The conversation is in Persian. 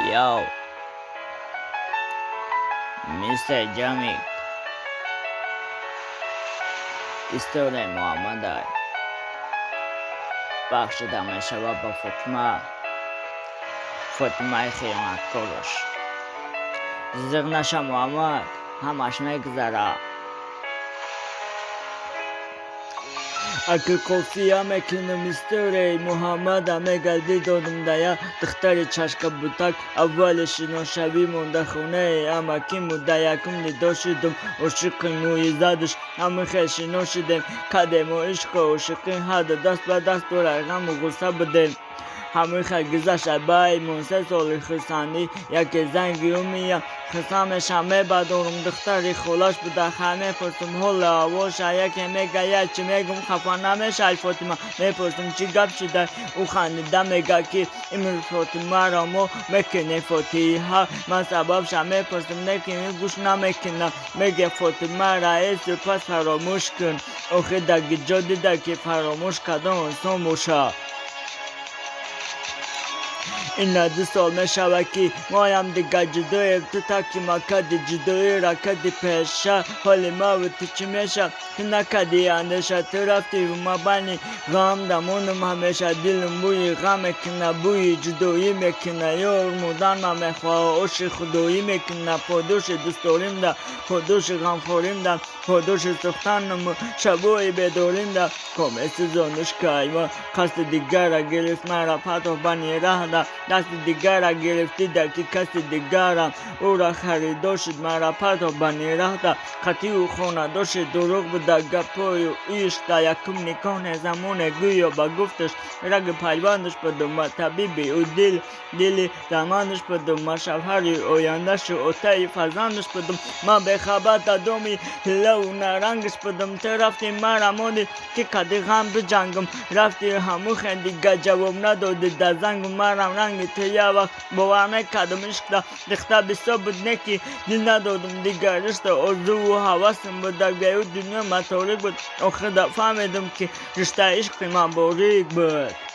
Yo, Mr. Jamik, استوره محمد بخش دم شباب با فاطمه خیانت کارش زیغ نشه محمد همش میگذره اگه کافیه میکنم استوره محمد میگلدی دادم دیا دختر چشک بوتک اول شناشوی مونده خونه اما کی موده یکم نیدا شدم عاشق موی زدش همه خیل شنا شدیم کدیم و عشق و عاشقی حد دست به دست و رقم و غصه بدیم همه خیل گذشت بای مونسه سال خسانی یکی زنگی اومیم خسام شمه بدارم دختری خلاش بوده خمه پرسم حال هواشه یکی میگه یچی میگم خفا نمیشه فاطمه میپرسم چی گپ شده او خندیده میگه که امروز فاطمه را ما میکنه فاتحه من سببش میپرسم نکنی گوش نمیکنه میگه فاطمه رئیس پس فراموش کن آخه دیگه جا دیده که فراموش کردن آسان باشه این 2 سال میشود که مایم دیگه جدای تو تاکی ما کدی جدای را کدی پیشه حالی ما و تو چی میشه که نکدی اندشه تو رفتی و ما بانی غم دمونم همیشه دلم بوی غم میکنه بوی جدایی میکنه یار مودن ما میخواه عشق خدایی میکنه پادوش دوست داریم ده پادوش غم خوریم ده پادوش سختنم شبای بداریم ده کامل سزانش که ایوان قصد دیگر را گرفت مرا پتا بانی ره ده دست دیگر را گرفتی در که کسی دیگرم او را خریدا شد مرا پتا بانی ره ده خطی و خانه داشت دروغ بوده گپای و ایش ده یکم نکان زمان گویا با گفتش رگ پیوندش بدم طبیبی او دل درمانش بدم شوهری آیندهش اوتای فرزندش بدم من به خبر دادمی لون رنگش بدم تو رفتی مرا مانی که کدی غم بجنگم رفتی همو دیگه جواب ندادی در زنگ مرم رنگ تو یه وقت باور نکردم عشق ده دختر بسا بود نکی دل ندادم دیگه رشته آرزو و حواسم بود در بیای دنیا متاریک بود آخر ده فهمیدم که رشته عشق من باریک بود